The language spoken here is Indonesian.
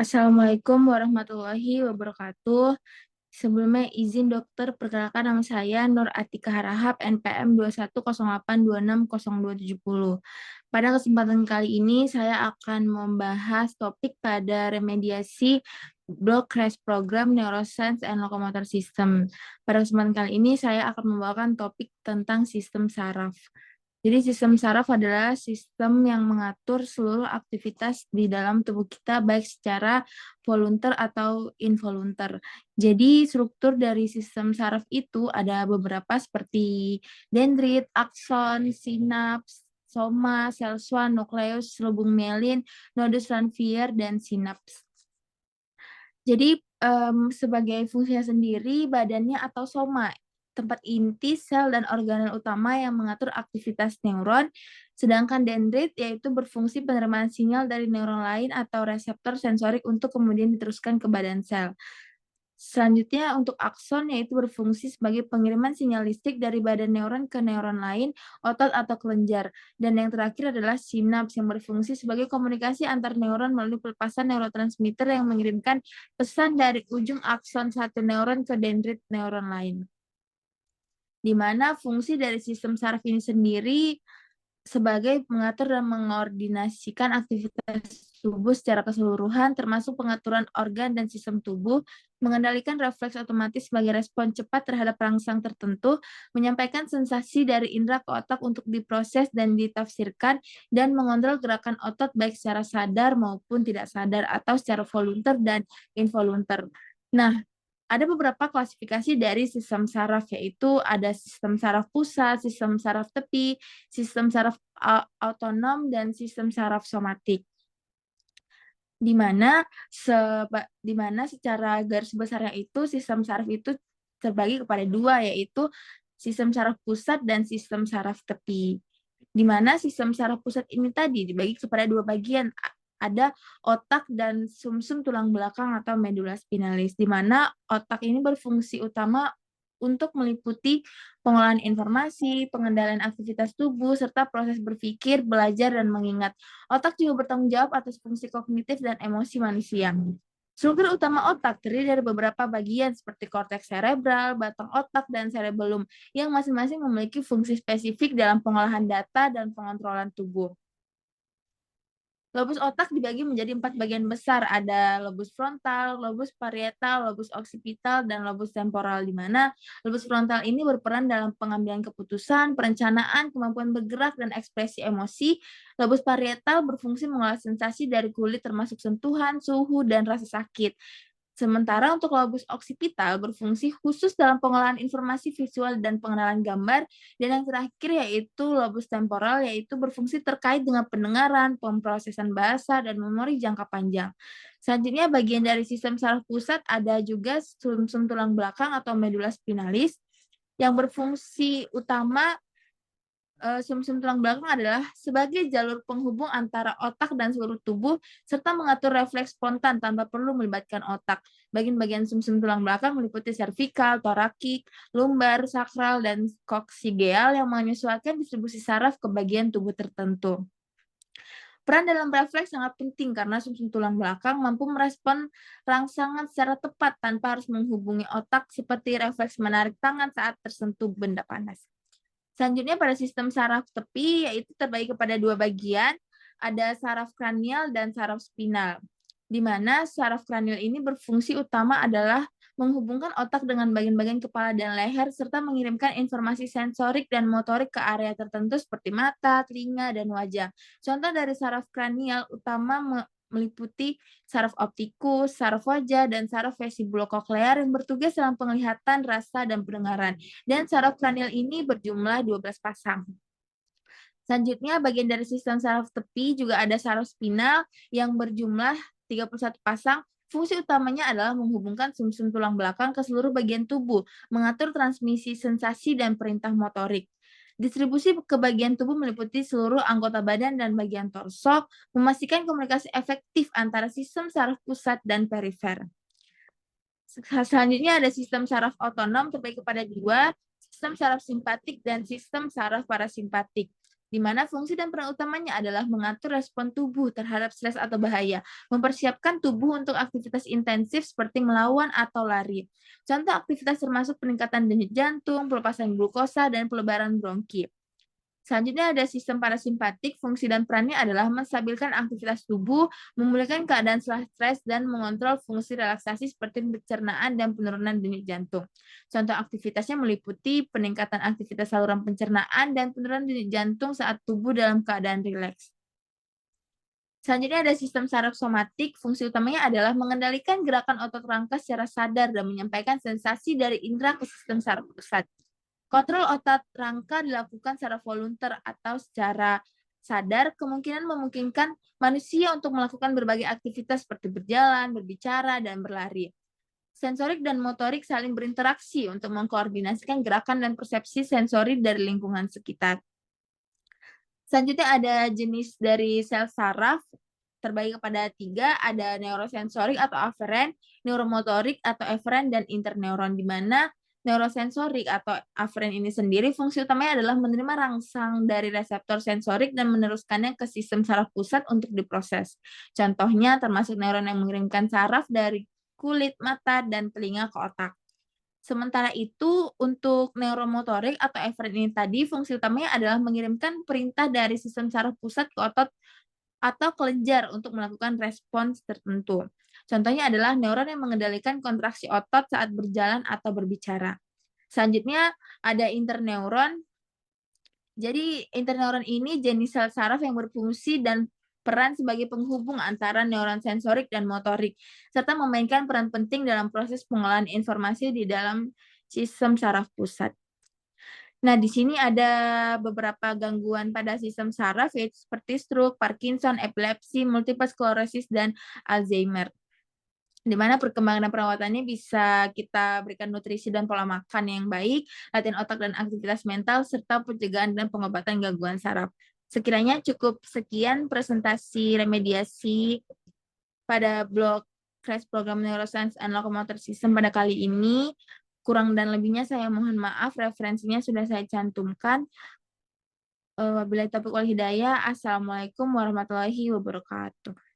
Assalamualaikum warahmatullahi wabarakatuh. Sebelumnya izin dokter perkenalkan nama saya Nur Atika Harahap NPM 2108260270. Pada kesempatan kali ini saya akan membahas topik pada remediasi Block Crash Program Neuroscience and Locomotor System. Pada kesempatan kali ini saya akan membawakan topik tentang sistem saraf. Jadi sistem saraf adalah sistem yang mengatur seluruh aktivitas di dalam tubuh kita baik secara volunter atau involunter. Jadi struktur dari sistem saraf itu ada beberapa seperti dendrit, akson, sinaps, soma, sel swan, nukleus, selubung mielin, nodus ranvier, dan sinaps. Jadi sebagai fungsinya sendiri badannya atau soma, tempat inti sel dan organel utama yang mengatur aktivitas neuron, sedangkan dendrit yaitu berfungsi penerimaan sinyal dari neuron lain atau reseptor sensorik untuk kemudian diteruskan ke badan sel. Selanjutnya untuk akson yaitu berfungsi sebagai pengiriman sinyal listrik dari badan neuron ke neuron lain, otot atau kelenjar. Dan yang terakhir adalah sinaps yang berfungsi sebagai komunikasi antar neuron melalui pelepasan neurotransmitter yang mengirimkan pesan dari ujung akson satu neuron ke dendrit neuron lain. Di mana fungsi dari sistem saraf ini sendiri sebagai mengatur dan mengordinasikan aktivitas tubuh secara keseluruhan, termasuk pengaturan organ dan sistem tubuh, mengendalikan refleks otomatis sebagai respon cepat terhadap rangsang tertentu, menyampaikan sensasi dari indera ke otak untuk diproses dan ditafsirkan, dan mengontrol gerakan otot baik secara sadar maupun tidak sadar atau secara volunter dan involunter. Nah, ada beberapa klasifikasi dari sistem saraf, yaitu ada sistem saraf pusat, sistem saraf tepi, sistem saraf autonom, dan sistem saraf somatik. Di mana secara garis besarnya itu sistem saraf itu terbagi kepada dua, yaitu sistem saraf pusat dan sistem saraf tepi. Di mana sistem saraf pusat ini tadi dibagi kepada dua bagian, ada otak dan sumsum tulang belakang atau medula spinalis, di mana otak ini berfungsi utama untuk meliputi pengolahan informasi, pengendalian aktivitas tubuh, serta proses berpikir, belajar, dan mengingat. Otak juga bertanggung jawab atas fungsi kognitif dan emosi manusia. Struktur utama otak terdiri dari beberapa bagian seperti korteks cerebral, batang otak, dan cerebellum yang masing-masing memiliki fungsi spesifik dalam pengolahan data dan pengontrolan tubuh. Lobus otak dibagi menjadi 4 bagian besar, ada lobus frontal, lobus parietal, lobus occipital, dan lobus temporal, di mana lobus frontal ini berperan dalam pengambilan keputusan, perencanaan, kemampuan bergerak, dan ekspresi emosi. Lobus parietal berfungsi mengolah sensasi dari kulit termasuk sentuhan, suhu, dan rasa sakit. Sementara untuk lobus occipital berfungsi khusus dalam pengolahan informasi visual dan pengenalan gambar, dan yang terakhir yaitu lobus temporal, yaitu berfungsi terkait dengan pendengaran, pemrosesan bahasa, dan memori jangka panjang. Selanjutnya bagian dari sistem saraf pusat ada juga sumsum tulang belakang atau medula spinalis yang berfungsi utama. Sumsum tulang belakang adalah sebagai jalur penghubung antara otak dan seluruh tubuh, serta mengatur refleks spontan tanpa perlu melibatkan otak. Bagian-bagian sumsum tulang belakang meliputi servikal, torakik, lumbar, sakral, dan koksigeal yang menyesuaikan distribusi saraf ke bagian tubuh tertentu. Peran dalam refleks sangat penting karena sumsum tulang belakang mampu merespon rangsangan secara tepat tanpa harus menghubungi otak, seperti refleks menarik tangan saat tersentuh benda panas. Selanjutnya pada sistem saraf tepi, yaitu terbagi kepada dua bagian, ada saraf kranial dan saraf spinal. Di mana saraf kranial ini berfungsi utama adalah menghubungkan otak dengan bagian-bagian kepala dan leher, serta mengirimkan informasi sensorik dan motorik ke area tertentu seperti mata, telinga, dan wajah. Contoh dari saraf kranial utama meliputi saraf optikus, saraf wajah, dan saraf vestibulokoklear yang bertugas dalam penglihatan, rasa, dan pendengaran. Dan saraf kranial ini berjumlah 12 pasang. Selanjutnya, bagian dari sistem saraf tepi juga ada saraf spinal yang berjumlah 31 pasang. Fungsi utamanya adalah menghubungkan sumsum tulang belakang ke seluruh bagian tubuh, mengatur transmisi sensasi dan perintah motorik. Distribusi ke bagian tubuh meliputi seluruh anggota badan dan bagian torso, memastikan komunikasi efektif antara sistem saraf pusat dan perifer. Selanjutnya ada sistem saraf otonom terbagi kepada dua, sistem saraf simpatik dan sistem saraf parasimpatik. di mana fungsi dan peran utamanya adalah mengatur respon tubuh terhadap stres atau bahaya, mempersiapkan tubuh untuk aktivitas intensif seperti melawan atau lari. Contoh aktivitas termasuk peningkatan denyut jantung, pelepasan glukosa, dan pelebaran bronki. Selanjutnya ada sistem parasimpatik, fungsi dan perannya adalah menstabilkan aktivitas tubuh, memulihkan keadaan setelah stres, dan mengontrol fungsi relaksasi seperti pencernaan dan penurunan denyut jantung. Contoh aktivitasnya meliputi peningkatan aktivitas saluran pencernaan dan penurunan denyut jantung saat tubuh dalam keadaan rileks. Selanjutnya ada sistem saraf somatik, fungsi utamanya adalah mengendalikan gerakan otot rangka secara sadar dan menyampaikan sensasi dari indera ke sistem saraf pusat. Kontrol otot rangka dilakukan secara volunter atau secara sadar, kemungkinan memungkinkan manusia untuk melakukan berbagai aktivitas seperti berjalan, berbicara, dan berlari. Sensorik dan motorik saling berinteraksi untuk mengkoordinasikan gerakan dan persepsi sensori dari lingkungan sekitar. Selanjutnya ada jenis dari sel saraf, terbagi kepada 3, ada neurosensorik atau aferen, neuromotorik atau eferen, dan interneuron, di mana neurosensorik atau aferen ini sendiri fungsi utamanya adalah menerima rangsang dari reseptor sensorik dan meneruskannya ke sistem saraf pusat untuk diproses. Contohnya termasuk neuron yang mengirimkan saraf dari kulit, mata, dan telinga ke otak. Sementara itu, untuk neuromotorik atau eferen ini tadi, fungsi utamanya adalah mengirimkan perintah dari sistem saraf pusat ke otot atau kelenjar untuk melakukan respons tertentu. Contohnya adalah neuron yang mengendalikan kontraksi otot saat berjalan atau berbicara. Selanjutnya ada interneuron. Jadi interneuron ini jenis sel saraf yang berfungsi dan peran sebagai penghubung antara neuron sensorik dan motorik, serta memainkan peran penting dalam proses pengolahan informasi di dalam sistem saraf pusat. Nah, di sini ada beberapa gangguan pada sistem saraf, yaitu seperti stroke, Parkinson, epilepsi, multiple sclerosis, dan Alzheimer. Di mana perkembangan dan perawatannya bisa kita berikan nutrisi dan pola makan yang baik, latihan otak dan aktivitas mental, serta pencegahan dan pengobatan gangguan saraf. Sekiranya cukup sekian presentasi remediasi pada blok Crash Program Neuroscience and Locomotor System pada kali ini. Kurang dan lebihnya saya mohon maaf, referensinya sudah saya cantumkan. Wabillahi taufiq wal hidayah. Assalamualaikum warahmatullahi wabarakatuh.